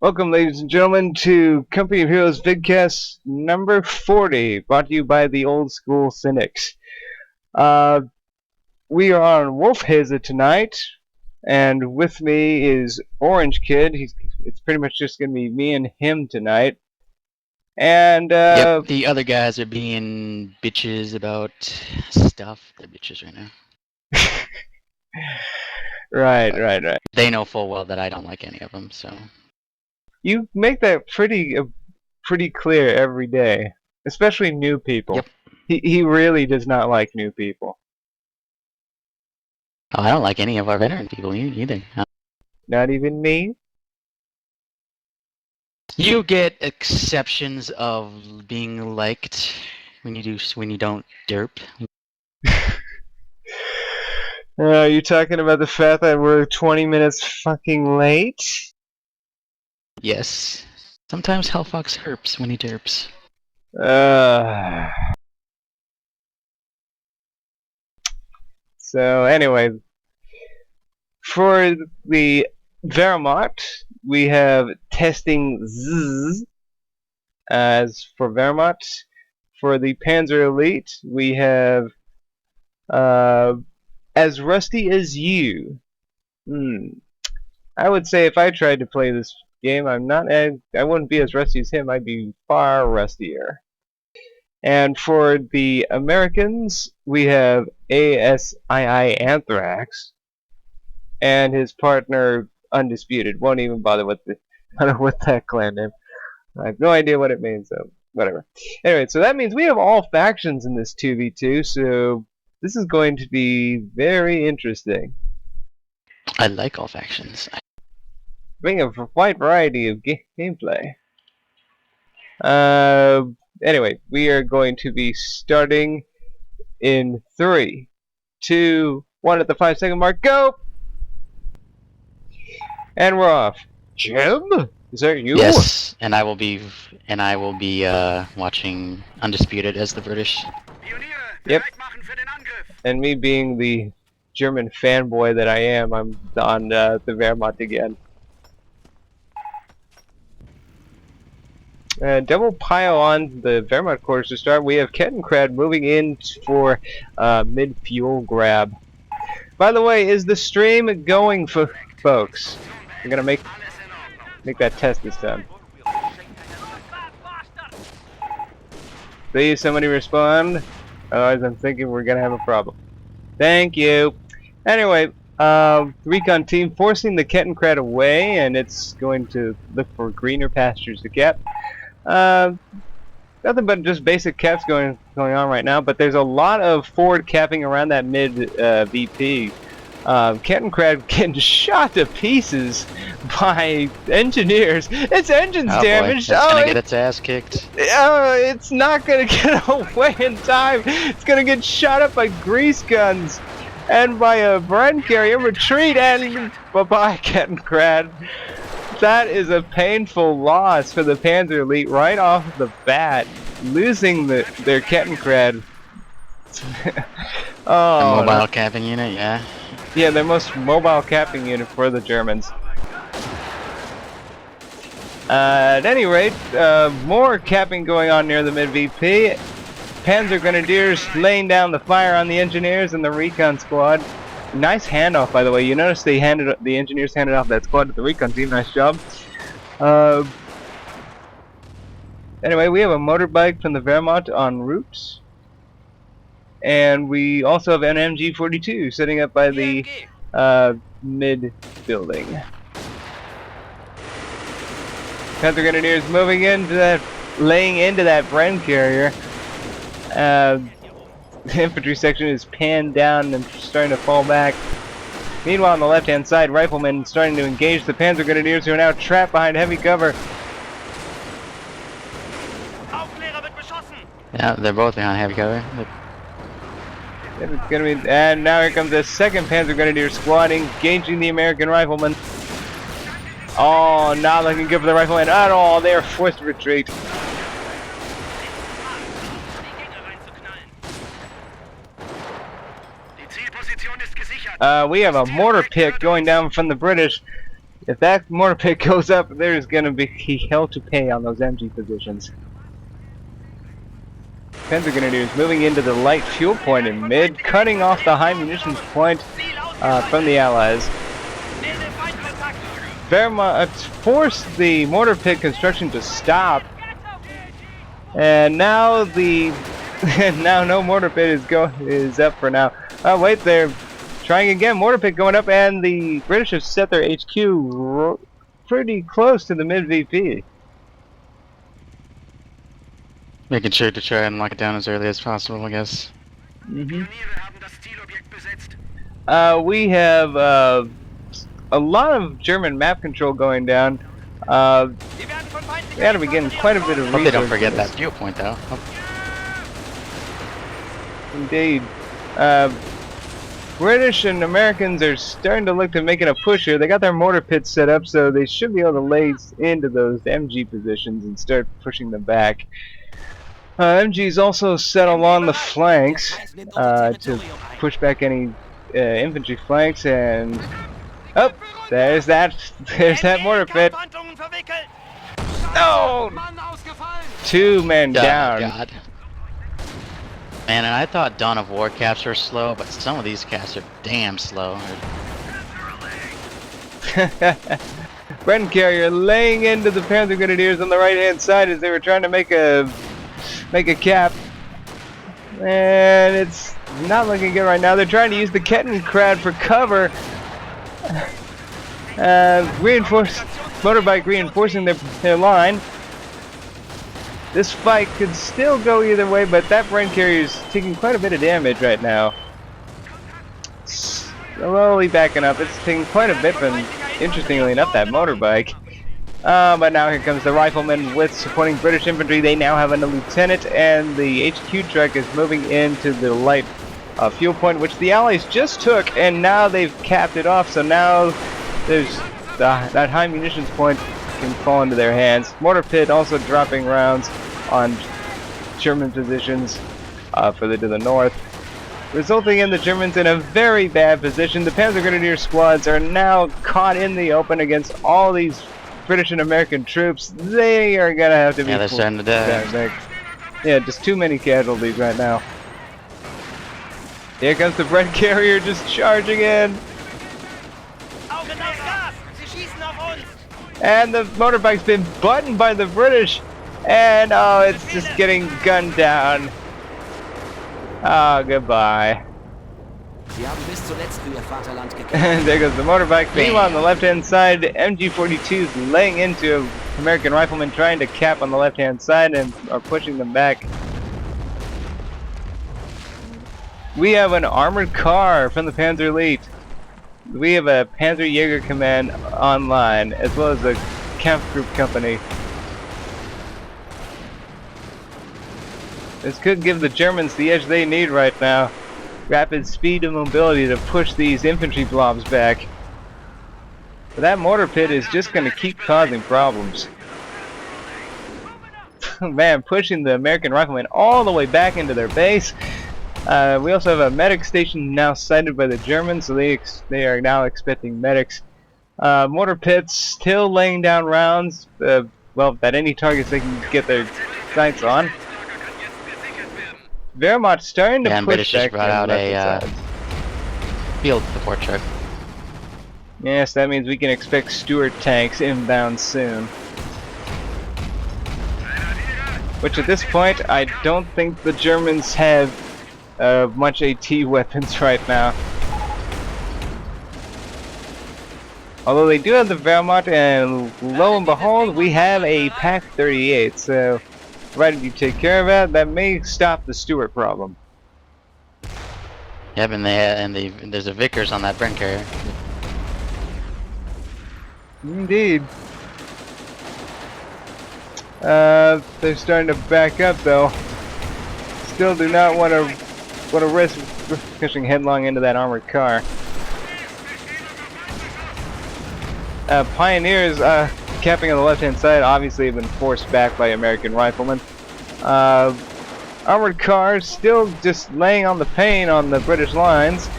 Welcome, ladies and gentlemen, to Company of Heroes Vidcasts number 40, brought to you by the Old School Cynics. We are on Wolf Haza tonight, and with me is Orange Kid. It's pretty much just going to be me and him tonight. And, Yep, the other guys are being bitches about stuff. They're bitches right now. Right. They know full well that I don't like any of them, so... You make that pretty clear every day, especially new people. Yep. He really does not like new people. Oh, I don't like any of our veteran people either. Not even me? You get exceptions of being liked when you don't derp. You talking about the fact that we're 20 minutes fucking late? Yes. Sometimes HellFox herps when he derps. So anyway, for the Wehrmacht, we have testing Z as for Wehrmacht. For the Panzer Elite, we have as rusty as you. I would say if I tried to play this game, I wouldn't be as rusty as him. I'd be far rustier. And for the Americans, we have ASII Anthrax and his partner Undisputed. Won't even bother with that clan name. I have no idea what it means, so whatever. Anyway, so that means we have all factions in this 2v2, so this is going to be very interesting. I like all factions. Bring a wide variety of gameplay. Anyway, we are going to be starting in 3, 2, 1 at the 5-second mark. Go! And we're off. Jim? Is that you? Yes, and I will be watching Undisputed as the British. Yep. And me being the German fanboy that I am, I'm on the Wehrmacht again. Double pile on the Wehrmacht quarters to start. We have Kettenkrad moving in for mid-fuel grab. By the way, is the stream going, folks? I'm gonna make that test this time. Please, somebody respond. Otherwise, I'm thinking we're gonna have a problem. Thank you. Anyway, recon team forcing the Kettenkrad away, and it's going to look for greener pastures to cap. Nothing but just basic caps going on right now, but there's a lot of forward capping around that mid VP. Kettenkrad getting shot to pieces by engineers. Its engine's damaged. Boy, it's gonna get its ass kicked. It's not gonna get away in time. It's gonna get shot up by grease guns and by a Bren carrier. Retreat and bye-bye, Kettenkrad. That is a painful loss for the Panzer Elite right off the bat, losing their Kettenkrad. Oh, the mobile capping unit, yeah. Yeah, their most mobile capping unit for the Germans. At any rate, more capping going on near the mid-VP. Panzer Grenadiers laying down the fire on the engineers and the recon squad. Nice handoff, by the way. You notice the engineers handed off that squad to the recon team. Nice job. Anyway, we have a motorbike from the Wehrmacht en route. And we also have an MG42 setting up by the mid building. Panzer Grenadiers moving into that, laying into that Bren carrier. The infantry section is panned down and starting to fall back. Meanwhile, on the left-hand side, riflemen starting to engage the Panzer Grenadiers, who are now trapped behind heavy cover. Yeah, they're both behind heavy cover. It's gonna be, and now here comes the second Panzer Grenadier squad engaging the American riflemen. Oh, not looking good for the riflemen at all. They are forced to retreat. We have a mortar pick going down from the British. If that mortar pit goes up, there's gonna be hell to pay on those MG positions. Panzer Grenadiers moving into the light fuel point in mid, cutting off the high munitions point from the Allies. Wehrmacht forced the mortar pit construction to stop, and now now no mortar pit is up for now. Oh wait, they're trying again. Mortar pit going up, and the British have set their HQ pretty close to the mid VP. Making sure to try and lock it down as early as possible, I guess. We have a lot of German map control going down. We had to begin quite a bit of research. Hope they don't forget that viewpoint, though. Indeed. British and Americans are starting to look to making a push here. They got their mortar pits set up, so they should be able to lay into those MG positions and start pushing them back. MG's also set along the flanks to push back any infantry flanks, and there's that mortar pit. Oh, 2 men down. God. Man, and I thought Dawn of War caps were slow, but some of these caps are damn slow. Bren Carrier laying into the Panzer Grenadiers on the right-hand side as they were trying to make a cap, and it's not looking good right now. They're trying to use the Kettenkrad for cover. Motorbike reinforcing their line. This fight could still go either way, but that Bren Carrier is taking quite a bit of damage right now. Slowly backing up. It's taking quite a bit from, interestingly enough, that motorbike. But now here comes the riflemen with supporting British infantry. They now have a lieutenant, and the HQ truck is moving into the light fuel point, which the Allies just took, and now they've capped it off. So now there's that high munitions point can fall into their hands. Mortar pit also dropping rounds on German positions further to the north, resulting in the Germans in a very bad position. The Panzer Grenadier squads are now caught in the open against all these British and American troops. They are gonna have to be. Yeah, they're starting to die. Yeah, just too many casualties right now. Here comes the Bren Carrier just charging in. And the motorbike's been buttoned by the British, and oh, it's just getting gunned down. Oh, goodbye. And there goes the motorbike. Meanwhile, on the left-hand side, MG-42's laying into American riflemen, trying to cap on the left-hand side and are pushing them back. We have an armored car from the Panzer Elite. We have a Panzer Jaeger Command online, as well as a Kampfgruppe company. This could give the Germans the edge they need right now. Rapid speed and mobility to push these infantry blobs back. But that mortar pit is just going to keep causing problems. Man, pushing the American riflemen all the way back into their base. We also have a medic station now sighted by the Germans, so they are now expecting medics. Mortar pits still laying down rounds, well, at any targets they can get their sights on. Wehrmacht starting to push British back. just brought out a field support truck. Yes, that means we can expect Stuart tanks inbound soon. Which at this point, I don't think the Germans have much AT weapons right now. Although they do have the Wehrmacht, and lo and behold, we have a PaK-38, so provided you take care of that may stop the Stuart problem. Yep, and there's a Vickers on that Bren Carrier. Indeed. They're starting to back up though. Still do not want to risk pushing headlong into that armored car. Pioneers capping on the left-hand side obviously have been forced back by American riflemen. Armored cars still just laying on the pain on the British lines,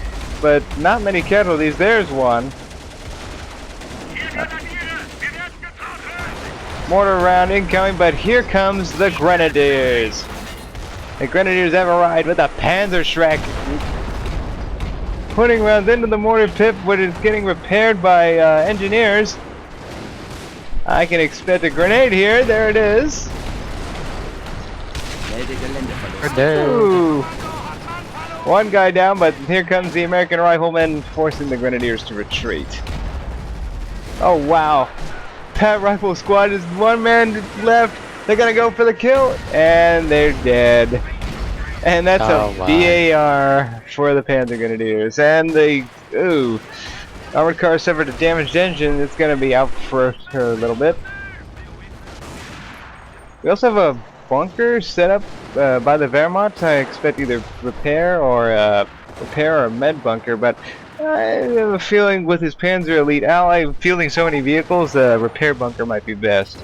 but not many casualties. There's one. Mortar round incoming, but here comes the Grenadiers. The Grenadiers have arrived with a Panzerschreck, putting rounds into the mortar pit, which is getting repaired by engineers. I can expect a grenade here. There it is. Ooh. One guy down, but here comes the American riflemen, forcing the Grenadiers to retreat. Oh wow. That rifle squad is one man left. They're gonna go for the kill, and they're dead. And that's a BAR for the Panzer Grenadiers. And the armored car suffered a damaged engine. It's gonna be out for a little bit. We also have a bunker set up by the Wehrmacht. I expect either repair or a med bunker, but I have a feeling with his Panzer Elite ally fielding so many vehicles, a repair bunker might be best.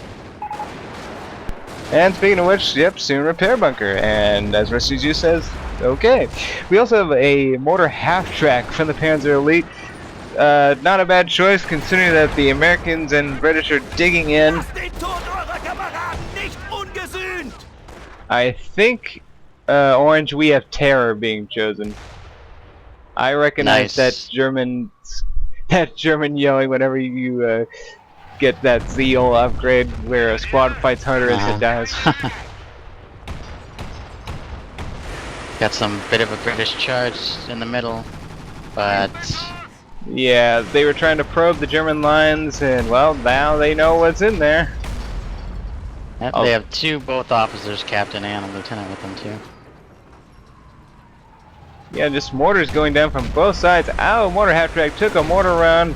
And speaking of which, yep, soon repair bunker. And as Rescue says, okay. We also have a mortar half-track from the Panzer Elite. Not a bad choice considering that the Americans and British are digging in. I think, Orange, we have terror being chosen. I recognize that German yelling whenever you get that zeal upgrade where a squad fights harder as it dies. Got some bit of a British charge in the middle, but yeah, they were trying to probe the German lines, and well, now they know what's in there. Yep, they have both officers, captain and a lieutenant, with them too. Yeah, just mortars going down from both sides. Ow, mortar half-track took a mortar round.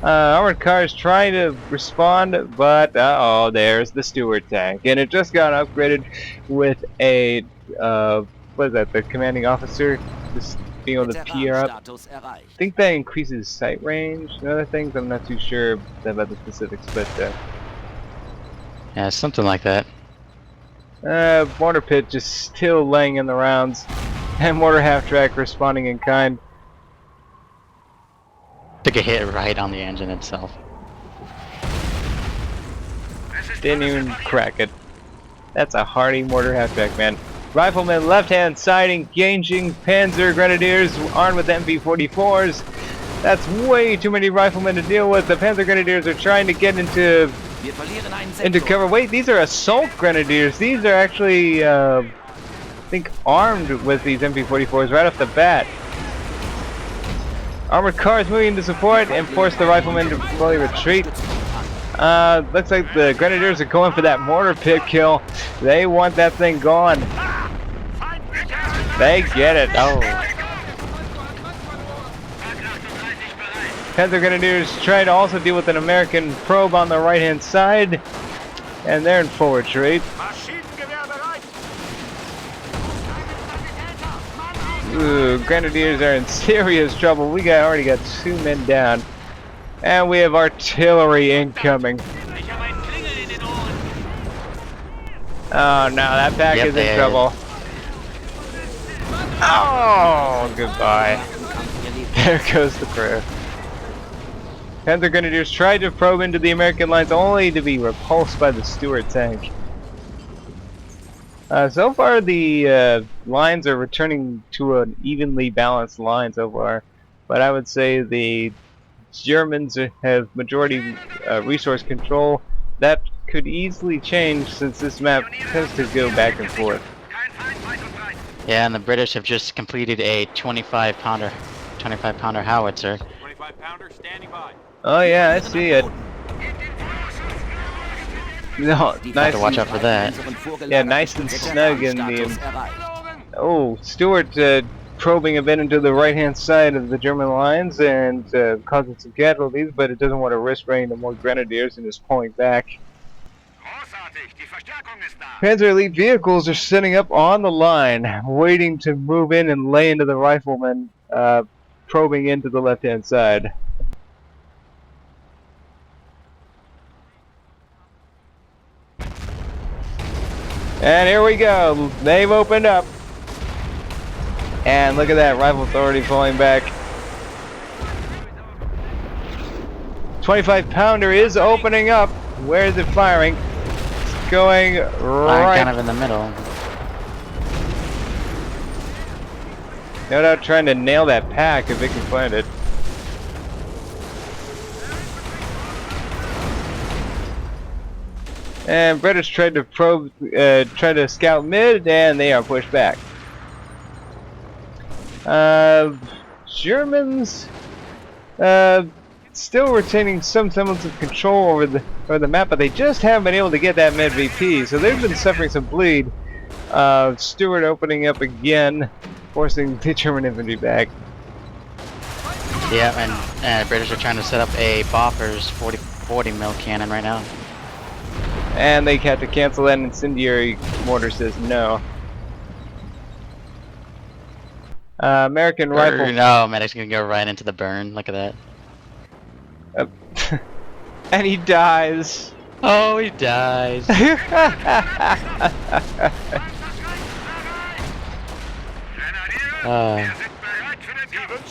Armored cars trying to respond, but uh-oh, there's the Stewart tank. And it just got upgraded with a, what is that, the commanding officer? Just being able to peer up. I think that increases sight range and other things. I'm not too sure about the specifics, but yeah, something like that. Mortar pit just still laying in the rounds. And mortar half-track responding in kind. Took a hit right on the engine itself. Didn't even crack it. That's a hardy mortar half-track, man. Riflemen left-hand side engaging Panzer Grenadiers armed with MP44s. That's way too many riflemen to deal with. The Panzer Grenadiers are trying to get into cover. Wait, these are assault Grenadiers. These are actually, I think, armed with these MP44s right off the bat. Armored cars moving to support and force the riflemen to slowly retreat. Looks like the Grenadiers are going for that mortar pit kill. They want that thing gone. They get it. Oh. Panzer Grenadiers try to also deal with an American probe on the right-hand side, and they're in full retreat. Ooh, Grenadiers are in serious trouble. We already got 2 men down. And we have artillery incoming. Oh no, that pack is in trouble. Oh, goodbye. There goes the crew. Panzer Grenadiers tried to probe into the American lines only to be repulsed by the Stewart tank. So far the lines are returning to an evenly balanced line so far, but I would say the Germans have majority resource control. That could easily change since this map tends to go back and forth. Yeah, and the British have just completed a 25-pounder howitzer. 25-pounder standing by. Oh yeah, I see it. No, nice. Have to watch out for that. Yeah, nice and snug in the. Oh, Stewart probing a bit into the right-hand side of the German lines and causing some casualties, but it doesn't want to risk bringing in more Grenadiers and is pulling back. Panzer Elite vehicles are sitting up on the line, waiting to move in and lay into the riflemen, probing into the left-hand side. And here we go. They've opened up. And look at that, Rifle Authority pulling back. 25 pounder is opening up. Where is it firing? It's going right. Kind of in the middle. No doubt trying to nail that pack if it can find it. And British tried to try to scout mid, and they are pushed back. Germans still retaining some semblance of control over the map, but they just haven't been able to get that mid VP, so they've been suffering some bleed. Stewart opening up again, forcing the German infantry back. Yeah, and British are trying to set up a Boffer's 40 mil cannon right now. And they had to cancel that incendiary mortar says no. American rifle. No, Medic's gonna go right into the burn. Look at that. And he dies. Oh, he dies.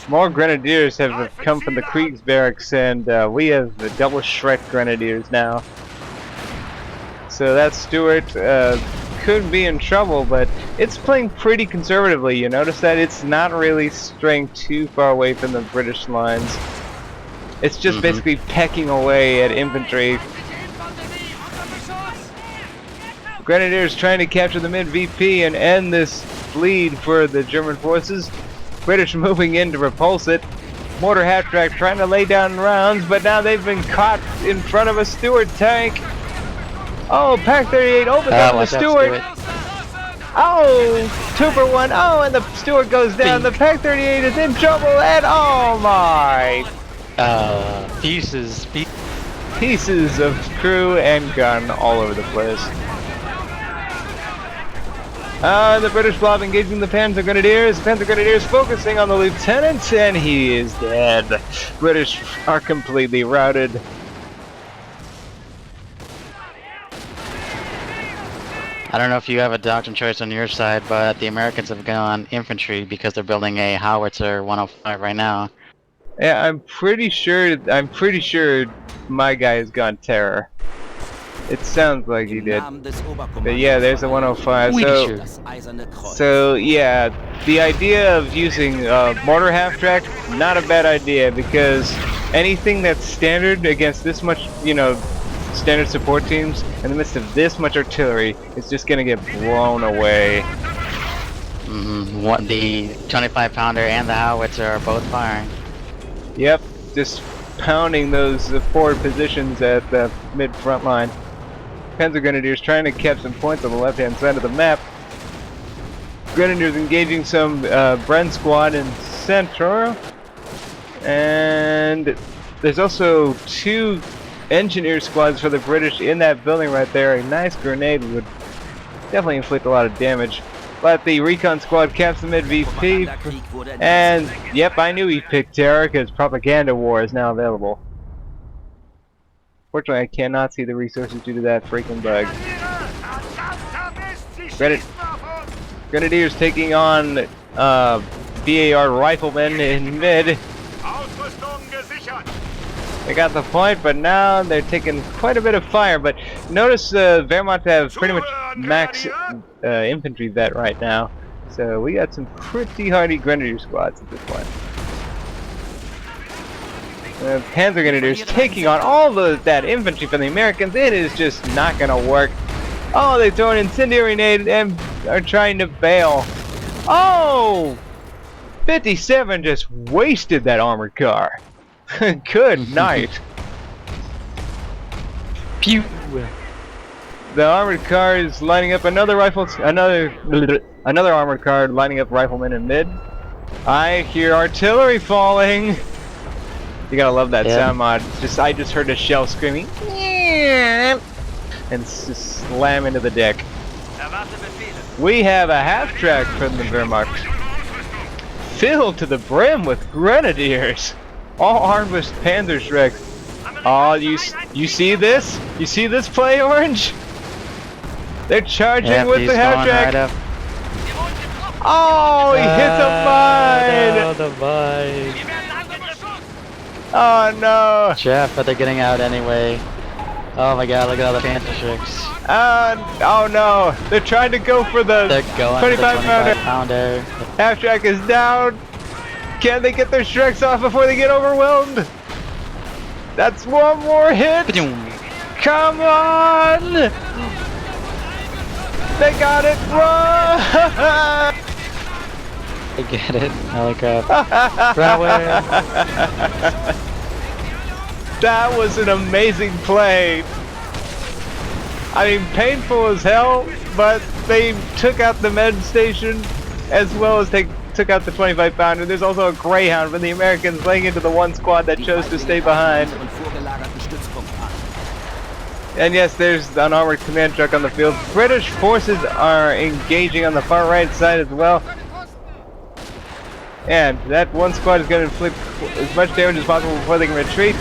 More grenadiers have come from the Kriegs barracks, and we have the double Shrek grenadiers now. So that Stewart could be in trouble, but it's playing pretty conservatively. You notice that it's not really straying too far away from the British lines. It's just basically pecking away at infantry. Grenadiers trying to capture the mid VP and end this bleed for the German forces. British moving in to repulse it. Mortar half-track trying to lay down rounds, but now they've been caught in front of a Stewart tank. Oh, Pack 38 opens up the Stewart. Oh, 2 for 1. Oh, and the Stewart goes down. The Pack 38 is in trouble, and oh my! Pieces of crew and gun all over the place. The British blob engaging the Panzer Grenadiers. The Panzer Grenadiers focusing on the lieutenant, and he is dead. British are completely routed. I don't know if you have a doctrine choice on your side, but the Americans have gone infantry because they're building a howitzer 105 right now. Yeah, I'm pretty sure my guy has gone terror. It sounds like he did. But yeah, there's a 105. So yeah, the idea of using mortar half-track, not a bad idea, because anything that's standard against this much, you know, standard support teams in the midst of this much artillery is just gonna get blown away. What the 25 pounder and the howitzer are both firing. Yep, just pounding those forward positions at the mid front line. Panzer Grenadiers trying to catch some points on the left hand side of the map. Grenadiers engaging some Bren squad in Central, and there's also 2 engineer squads for the British in that building right there. A nice grenade would definitely inflict a lot of damage. But the recon squad caps the mid VP, and yep, I knew he picked terror because propaganda war is now available. Fortunately, I cannot see the resources due to that freaking bug. Grenadiers taking on BAR riflemen in mid. They got the point, but now they're taking quite a bit of fire. But notice Wehrmacht have pretty much max infantry vet right now. So we got some pretty hardy Grenadier squads at this point. Panzer Grenadiers taking on all that infantry from the Americans. It is just not going to work. Oh, they throw an incendiary grenade and are trying to bail. Oh! 57 just wasted that armored car. Good night. Pew! The armored car is lining up another armored car lining up riflemen in mid. I hear artillery falling. You gotta love that sound mod. I just heard a shell screaming and just slam into the deck. We have a half-track from the Wehrmacht, filled to the brim with grenadiers, all armed with Panzer Shreks. Oh, you see this? You see this play, Orange? They're charging with the half-track. Right, oh, he hit the mine! No, the mine. Oh no! Jeff, but they're getting out anyway. Oh my god, look at all the Panther tricks. Oh no! They're trying to go for the They're going 25 for the 25 pounder. Half track is down. Can they get their Shreks off before they get overwhelmed? That's one more hit. Come on! They got it. Run! I get it. Holy crap. Run away. That was an amazing play. I mean, painful as hell, but they took out the med station as well as they took out the 25 pounder. There's also a Greyhound from the Americans laying into the one squad that chose to stay behind. And yes, there's an armored command truck on the field. British forces are engaging on the far right side as well. And that one squad is going to inflict as much damage as possible before they can retreat.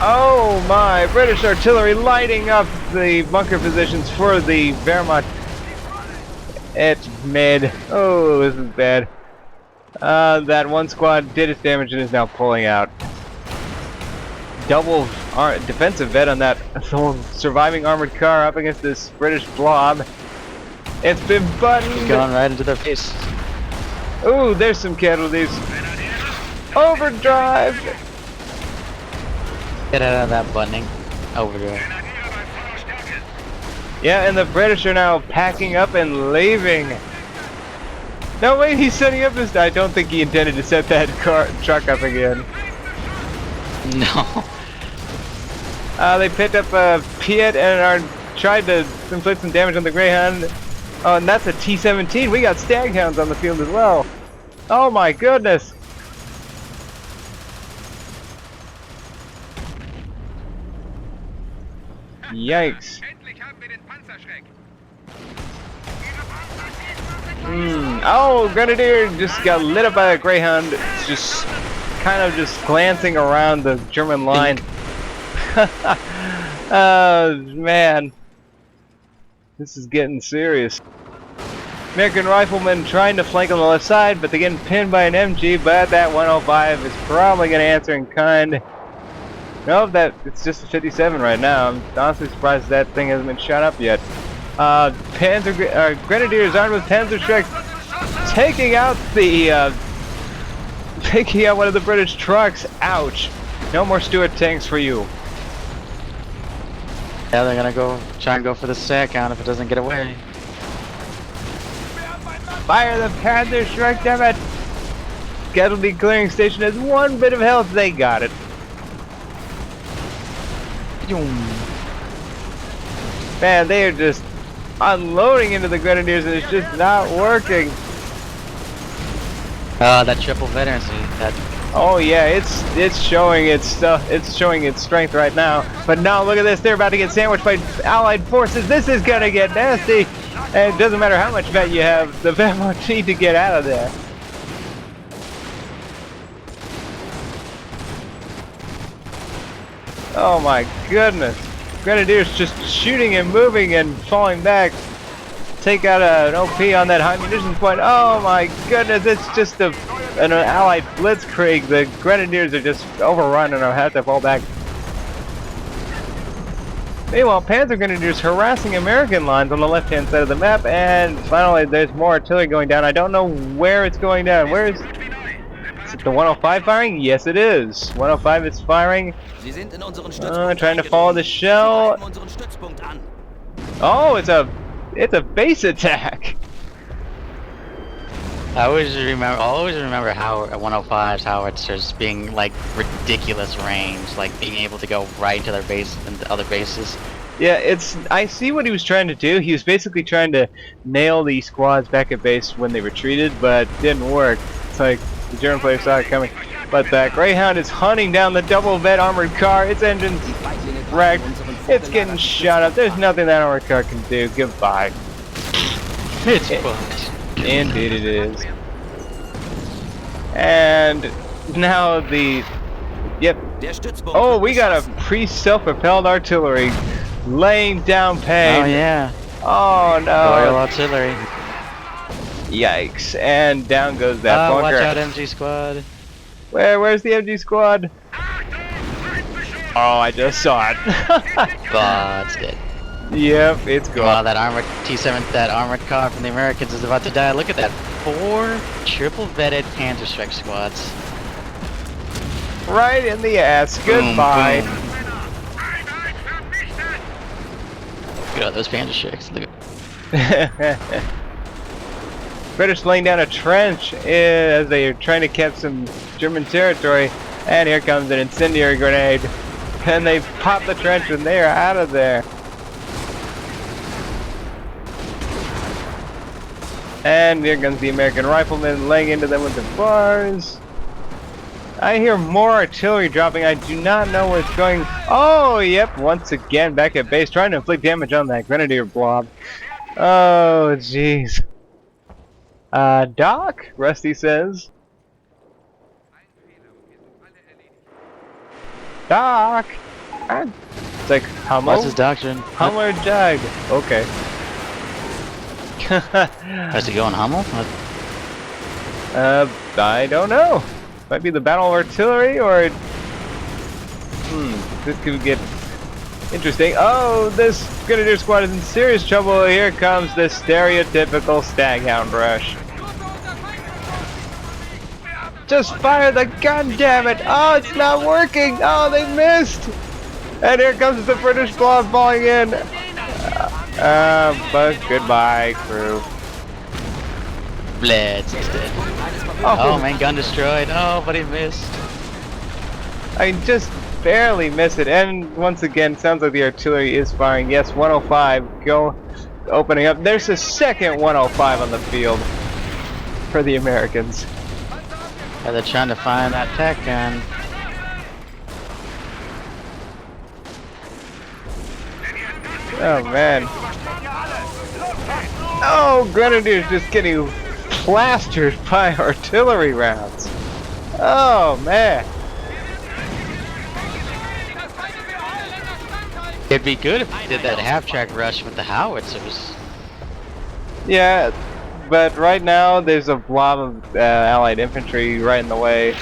Oh my! British artillery lighting up the bunker positions for the Wehrmacht. It's mid. Oh, this is bad. That one squad did its damage and is now pulling out. Double defensive vet on that surviving armored car up against this British blob. It's been buttoned. He's going right into their face. Ooh, there's some casualties. Overdrive! Get out of that buttoning. Overdrive. Yeah, and the British are now packing up and leaving. No, wait, he's setting up this. I don't think he intended to set that truck up again. No. They picked up a Piet and are tried to inflict some damage on the Greyhound. Oh, and that's a T-17. We got Staghounds on the field as well. Oh my goodness. Yikes. Oh, Grenadier just got lit up by a Greyhound. It's just kind of just glancing around the German line. Oh man, this is getting serious. American riflemen trying to flank on the left side, but they're getting pinned by an MG. But that 105 is probably going to answer in kind. No, that it's just a 57 right now. I'm honestly surprised that thing hasn't been shot up yet. Grenadiers armed with Panzer Shreks taking out the taking out one of the British trucks. Ouch! No more Stuart tanks for you. Yeah, they're gonna go try and go for the sack count if it doesn't get away. Fire the Panzer Shrek, damn it! Casualty clearing station has one bit of health. They got it. Man, they are just unloading into the Grenadiers and it's just not working. That triple veterancy. That. Oh yeah, it's showing its strength right now. But now look at this, they're about to get sandwiched by Allied forces. This is gonna get nasty. And it doesn't matter how much vet you have, the Wehrmacht need to get out of there. Oh my goodness. Grenadiers just shooting and moving and falling back. Take out an OP on that high munitions point. Oh my goodness, it's just an Allied blitzkrieg. The Grenadiers are just overrun and have to fall back. Meanwhile, Panzer Grenadiers harassing American lines on the left-hand side of the map, and finally there's more artillery going down. I don't know where it's going down. Where is it? The 105 firing? Yes, it is. 105 is firing. Trying to follow the shell. Oh, it's a base attack. I always remember how 105's howitzers being like ridiculous range, like being able to go right into their base and other bases. Yeah, I see what he was trying to do. He was basically trying to nail the squads back at base when they retreated, but didn't work. It's like the German players saw it coming. But that Greyhound is hunting down the double vet armored car. Its engine's wrecked. It's getting shot up. There's nothing that armored car can do. Goodbye. It's fucked. Indeed it is. And now oh, we got a pre-self-propelled artillery laying down pain. Oh yeah. Oh no. Royal artillery. Yikes. And down goes that bunker. Watch out, MG squad. Where's the MG squad? Oh, I just saw it. But it's dead. Yep, it's Wow, gone. that armored T7, that armored car from the Americans is about to die. Look at that. 4 triple vetted Panzer Strike squads. Right in the ass. Boom, Goodbye. boom. Look at those Panzer Strikes. Look at British laying down a trench as they are trying to catch some German territory. And here comes an incendiary grenade. And they pop the trench and they are out of there. And here comes the American riflemen laying into them with the bars. I hear more artillery dropping. I do not know what's going. Oh, yep. Once again, back at base, trying to inflict damage on that grenadier blob. Oh, jeez. Doc? Rusty says. Doc. It's like Hummel. what's his doctrine? Hummel died. Okay. Has he go on Hummel? What? I don't know. Might be the Battle of Artillery, or... this could get interesting. Oh, this Grenadier Squad is in serious trouble. Here comes the stereotypical Staghound rush. Just fire the gun, damn it! Oh, it's not working! Oh, they missed! And here comes the British blob falling in. But goodbye, crew. Blitz is dead. Oh, main gun destroyed. Oh, but he missed. I just barely missed it, and once again, sounds like the artillery is firing. Yes, 105 opening up. There's a second 105 on the field for the Americans. Yeah, they're trying to find that tech gun. Oh man. Oh, Grenadiers just getting plastered by artillery rounds. Oh man. It'd be good if they did that half-track rush with the howitzers. Yeah, but right now there's a blob of Allied infantry right in the way.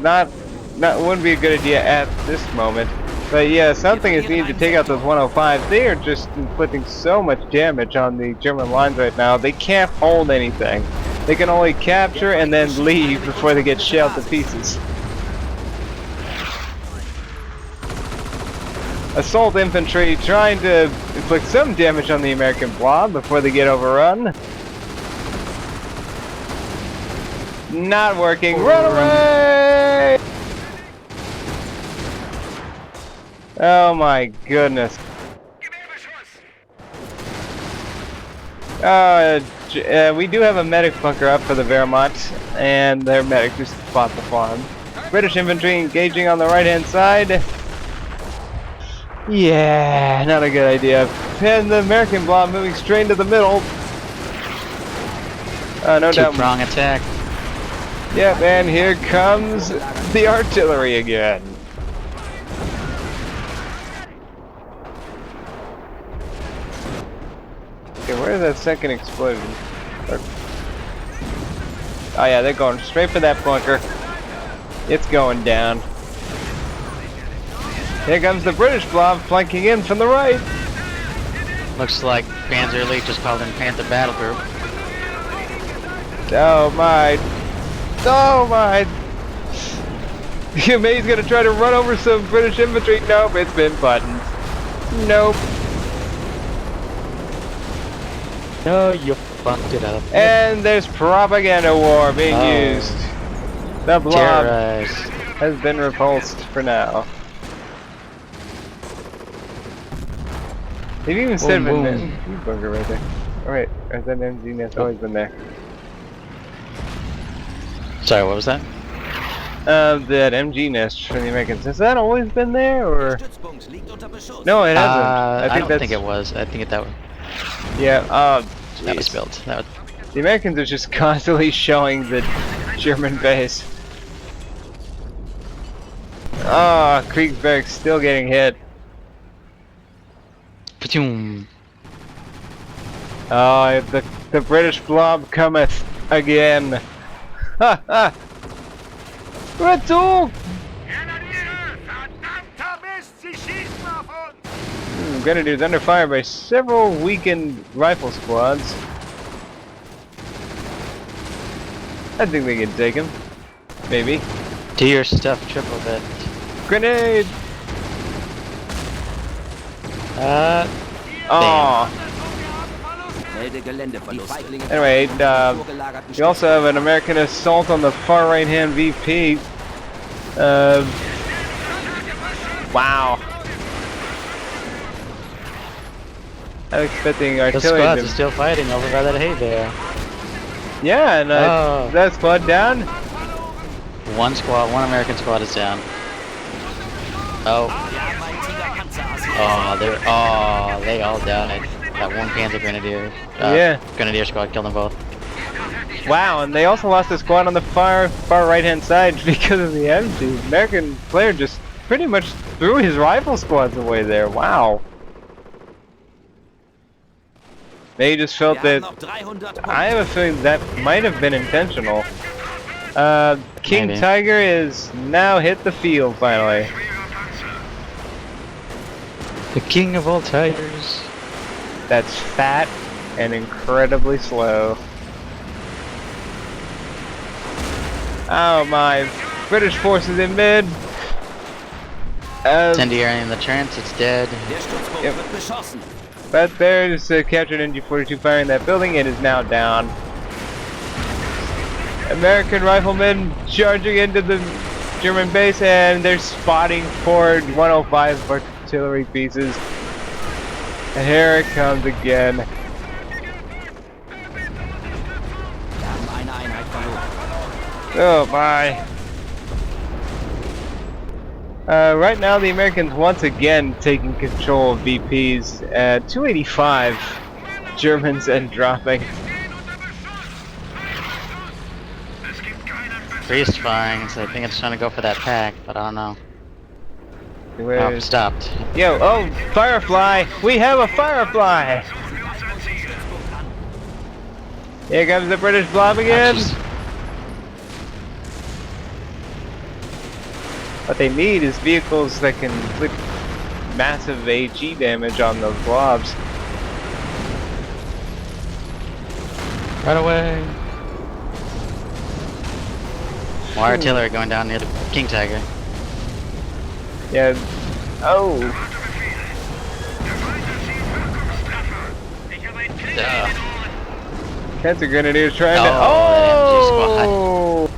Wouldn't be a good idea at this moment. But yeah, something is needed to take out those 105s. They are just inflicting so much damage on the German lines right now. They can't hold anything. They can only capture and then leave before they get shelled to pieces. Assault infantry trying to inflict some damage on the American blob before they get overrun. Not working. Run away! Oh my goodness. We do have a medic bunker up for the Wehrmacht, and their medic just fought the farm. British infantry engaging on the right hand side. Yeah, not a good idea. And the American blob moving straight into the middle. No doubt. Two-prong attack. Yep, and here comes the artillery again. Okay, where's that second explosion? Oh yeah, they're going straight for that bunker. It's going down. Here comes the British blob flanking in from the right. Looks like Panzer Elite just called in Panther Battle Group. Oh my. Oh my. May's gonna try to run over some British infantry. Nope, it's been buttoned. Nope. No, you fucked it up. And there's propaganda war being used. The blob Terrorize. has been repulsed for now. They've even said Boom, MG bunker right there. Alright, or is that MG nest always been there? Sorry, what was that? That MG nest from the Americans. Has that always been there, or? No, it hasn't. I don't think it was. I think that was. Yeah, That was built. That was... The Americans are just constantly showing the German base. Ah, Kriegsberg's still getting hit. Patoom. Oh, the British blob cometh again. Ha ha! Retour! Grenadiers under fire by several weakened rifle squads. I think they can take him. Maybe. Do your stuff, triple bit. Grenade! Damn. Anyway, we also have an American assault on the far right hand VP. Wow. I'm expecting The artillery squads to... are still fighting over by that hay there. Yeah, and that squad down? One American squad is down. Oh. Oh, they all died. That one Panzer Grenadier. Yeah. Grenadier squad killed them both. Wow, and they also lost a squad on the far right hand side because of the MG. The American player just pretty much threw his rifle squads away there. Wow. They just felt that... I have a feeling that might have been intentional. King Maybe. Tiger is now hit the field finally. The king of all tigers. That's fat and incredibly slow. Oh my, British forces in mid. Incendiary in the trench, it's dead. Yep. But there's a captured NG-42 firing that building. It is now down. American riflemen charging into the German base, and they're spotting forward 105 artillery pieces. And here it comes again. Oh my. Right now the Americans once again taking control of VPs at 285 Germans and dropping. Priest firing, so I think it's trying to go for that pack, but I don't know. Oh, Where's... stopped. Yo, oh, Firefly! We have a Firefly! Here comes the British blob again! What they need is vehicles that can inflict massive AG damage on those blobs. Right away! More artillery going down near the King Tiger. Yeah. Oh! That's a Grenadier trying to... Oh!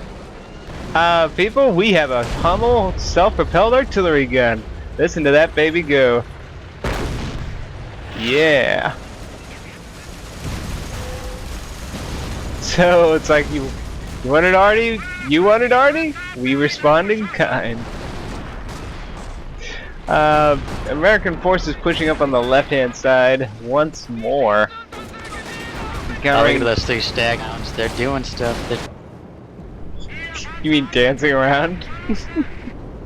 People, we have a Hummel self-propelled artillery gun. Listen to that baby go. Yeah. So it's like you wanted Artie, you wanted Artie, we respond in kind. American forces pushing up on the left-hand side once more. Oh, look at those three staghounds. They're doing stuff. You mean dancing around?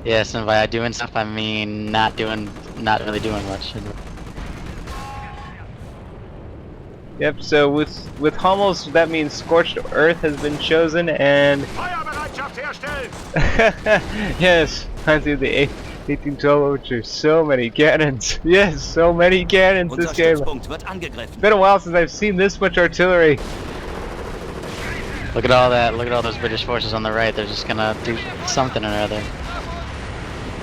Yes, and by doing stuff I mean not really doing much. Yep, so with Hummels, that means scorched earth has been chosen, and yes, I see the 1812, which are so many cannons. Yes, so many cannons this game. It's been a while since I've seen this much artillery. Look at all that. Look at all those British forces on the right. They're just gonna do something or other.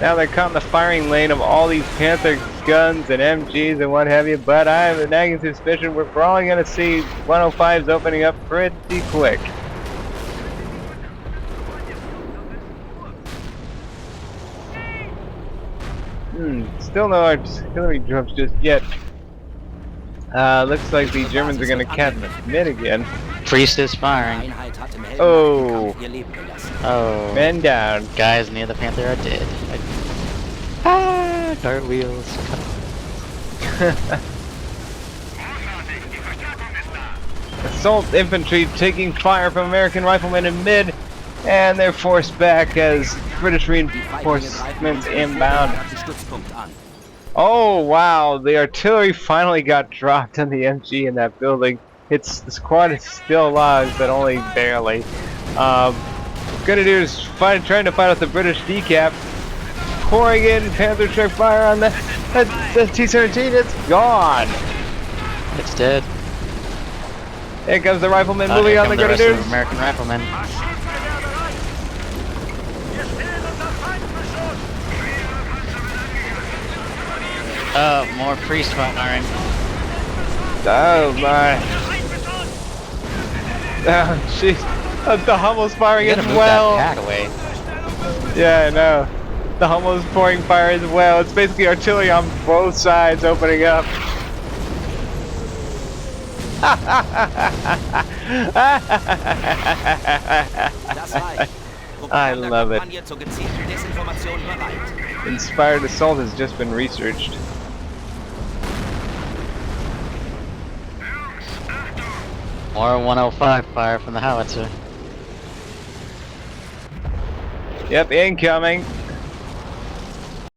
Now they're caught in the firing lane of all these Panther guns and MGs and what have you, but I have a nagging suspicion we're probably gonna see 105s opening up pretty quick. Still no artillery drops just yet. Looks like the Germans are gonna cap mid again. Priest is firing. Oh. Oh. Men down. Guys near the Panther are dead. Ah, cartwheels. Assault infantry taking fire from American riflemen in mid, and they're forced back as British reinforcements inbound. Oh wow, the artillery finally got dropped on the MG in that building. The squad is still alive, but only barely. Grenadiers trying to fight out the British decap. pouring in Panther strike fire on the T-17. It's gone. It's dead. Here comes the rifleman Here moving on come the the rest of grenadiers. the American riflemen. More priest firing. Oh my. Oh jeez. The Hummel's firing You as gotta move well. that pack away. Yeah, I know. The Hummel's pouring fire as well. It's basically artillery on both sides opening up. I love it. Inspired assault has just been researched. More 105 fire from the howitzer. Yep, incoming.